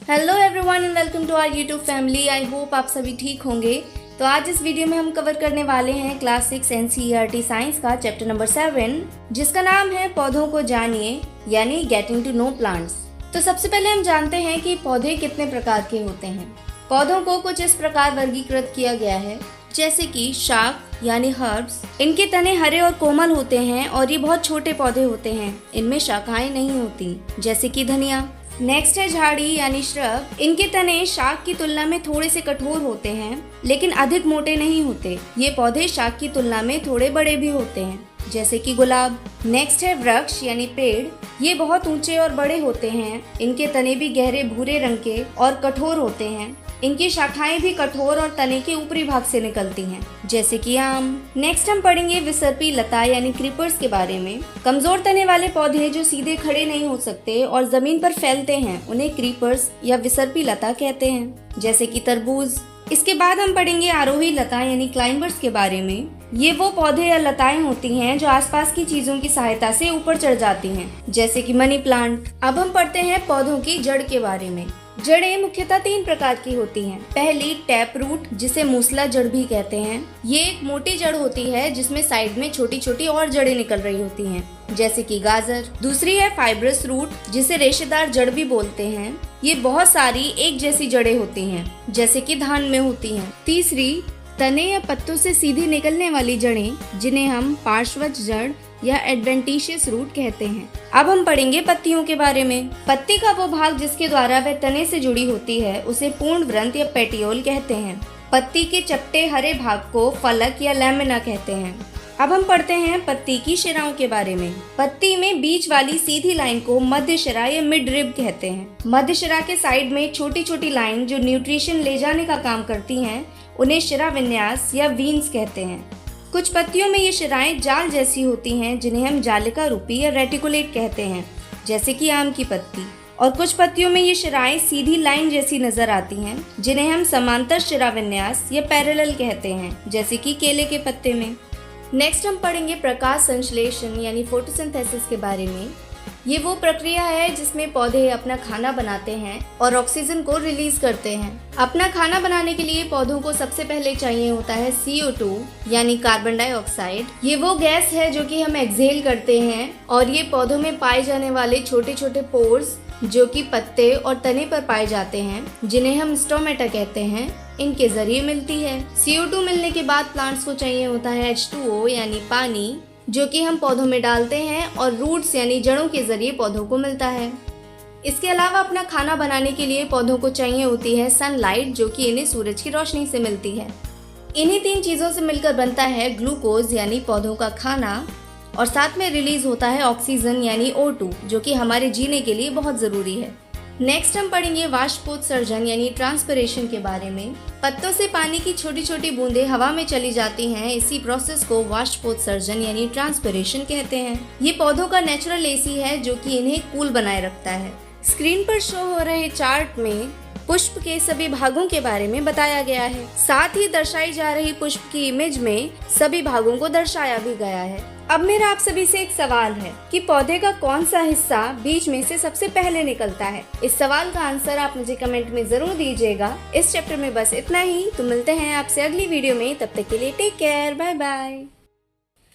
Hello everyone and welcome to our YouTube family. I hope आप सभी ठीक होंगे। तो आज इस वीडियो में हम कवर करने वाले हैं क्लास 6 NCERT साइंस का चैप्टर नंबर 7 जिसका नाम है पौधों को जानिए यानी गेटिंग टू नो प्लांट्स। तो सबसे पहले हम जानते हैं कि पौधे कितने प्रकार के होते हैं। पौधों को कुछ इस प्रकार वर्गीकृत किया गया है जैसे कि शाक यानी हर्ब्स। इनके तने हरे और कोमल होते हैं और ये बहुत छोटे पौधे होते हैं। इनमें शाखाएं नहीं होती जैसे कि धनिया। नेक्स्ट है झाड़ी यानी श्रब। इनके तने शाक की तुलना में थोड़े से कठोर होते हैं लेकिन अधिक मोटे नहीं होते। ये पौधे शाक की तुलना में थोड़े बड़े भी होते हैं जैसे कि गुलाब। नेक्स्ट है वृक्ष यानी पेड़। ये बहुत ऊंचे और बड़े होते हैं। इनके तने भी गहरे भूरे रंग के और कठोर होते हैं। इनकी शाखाएं भी कठोर और तने के ऊपरी भाग से निकलती हैं जैसे कि आम। नेक्स्ट हम पढ़ेंगे विसर्पी लता यानी क्रीपर्स के बारे में। कमजोर तने वाले पौधे जो सीधे खड़े नहीं हो सकते और जमीन पर फैलते हैं उन्हें क्रीपर्स या विसर्पी लता कहते हैं जैसे कि तरबूज। इसके बाद हम पढ़ेंगे आरोही लता यानी क्लाइंबर्स के बारे में। ये वो पौधे या लताएं होती हैं जो आसपास की चीजों की सहायता से ऊपर चढ़ जाती हैं जैसे कि मनी प्लांट। अब हम पढ़ते हैं पौधों की जड़ के बारे में। जड़ें मुख्यतः 3 प्रकार की होती हैं। पहली टैप रूट जिसे मूसला जड़ भी कहते हैं। ये एक मोटी जड़ होती है जिसमें साइड में छोटी छोटी और जड़ें निकल रही होती हैं जैसे कि गाजर। दूसरी है फाइब्रस रूट जिसे रेशेदार जड़ भी बोलते हैं। ये बहुत सारी एक जैसी जड़ें होती हैं जैसे कि धान में होती हैं। तीसरी तने या पत्तों से सीधी निकलने वाली जड़ें जिन्हें हम पार्श्वज जड़ या एडवेंटिशियस रूट कहते हैं। अब हम पढ़ेंगे पत्तियों के बारे में। पत्ती का वो भाग जिसके द्वारा वह तने से जुड़ी होती है उसे पूर्ण व्रंत या पेटियोल कहते हैं। पत्ती के चपटे हरे भाग को फलक या लैमिना कहते हैं। अब हम पढ़ते हैं पत्ती की शिराओं के बारे में। पत्ती में बीच वाली सीधी लाइन को मध्य शिरा या मिड रिब कहते हैं। मध्य शिरा के साइड में छोटी छोटी लाइन जो न्यूट्रिशन ले जाने का काम करती हैं उन्हें शिरा विन्यास या वीन्स कहते हैं। कुछ पत्तियों में ये शिराएं जाल जैसी होती हैं जिन्हें हम जालिका रूपी या रेटिकुलेट कहते हैं जैसे कि आम की पत्ती। और कुछ पत्तियों में ये शिराएं सीधी लाइन जैसी नजर आती हैं जिन्हें हम समांतर शिरा विन्यास या पैरेलल कहते हैं जैसे कि केले के पत्ते में। नेक्स्ट हम पढ़ेंगे प्रकाश संश्लेषण यानी फोटोसिंथेसिस के बारे में। ये वो प्रक्रिया है जिसमें पौधे अपना खाना बनाते हैं और ऑक्सीजन को रिलीज करते हैं। अपना खाना बनाने के लिए पौधों को सबसे पहले चाहिए होता है CO2 यानी कार्बन डाइऑक्साइड। ये वो गैस है जो कि हम एक्सहेल करते हैं और ये पौधों में पाए जाने वाले छोटे छोटे पोर्स जो कि पत्ते और तने पर पाए जाते हैं जिन्हें हम स्टोमेटा कहते हैं इनके जरिए मिलती है। CO2 मिलने के बाद प्लांट्स को चाहिए होता है H2O यानी पानी जो कि हम पौधों में डालते हैं और रूट्स यानी जड़ों के जरिए पौधों को मिलता है। इसके अलावा अपना खाना बनाने के लिए पौधों को चाहिए होती है सनलाइट जो कि इन्हें सूरज की रोशनी से मिलती है। इन्हीं 3 चीज़ों से मिलकर बनता है ग्लूकोज यानी पौधों का खाना और साथ में रिलीज होता है ऑक्सीजन यानी O2 जो कि हमारे जीने के लिए बहुत ज़रूरी है। नेक्स्ट हम पढ़ेंगे वाष्पोत्सर्जन यानी ट्रांसपिरेशन के बारे में। पत्तों से पानी की छोटी छोटी बूंदें हवा में चली जाती हैं। इसी प्रोसेस को वाष्पोत्सर्जन यानी ट्रांसपिरेशन कहते हैं। ये पौधों का नेचुरल AC है जो कि इन्हें कूल बनाए रखता है। स्क्रीन पर शो हो रहे चार्ट में पुष्प के सभी भागों के बारे में बताया गया है। साथ ही दर्शाई जा रही पुष्प की इमेज में सभी भागों को दर्शाया भी गया है। अब मेरा आप सभी से एक सवाल है कि पौधे का कौन सा हिस्सा बीज में से सबसे पहले निकलता है। इस सवाल का आंसर आप मुझे कमेंट में जरूर दीजिएगा। इस चैप्टर में बस इतना ही। तो मिलते हैं आपसे अगली वीडियो में। तब तक के लिए टेक केयर, बाय बाय।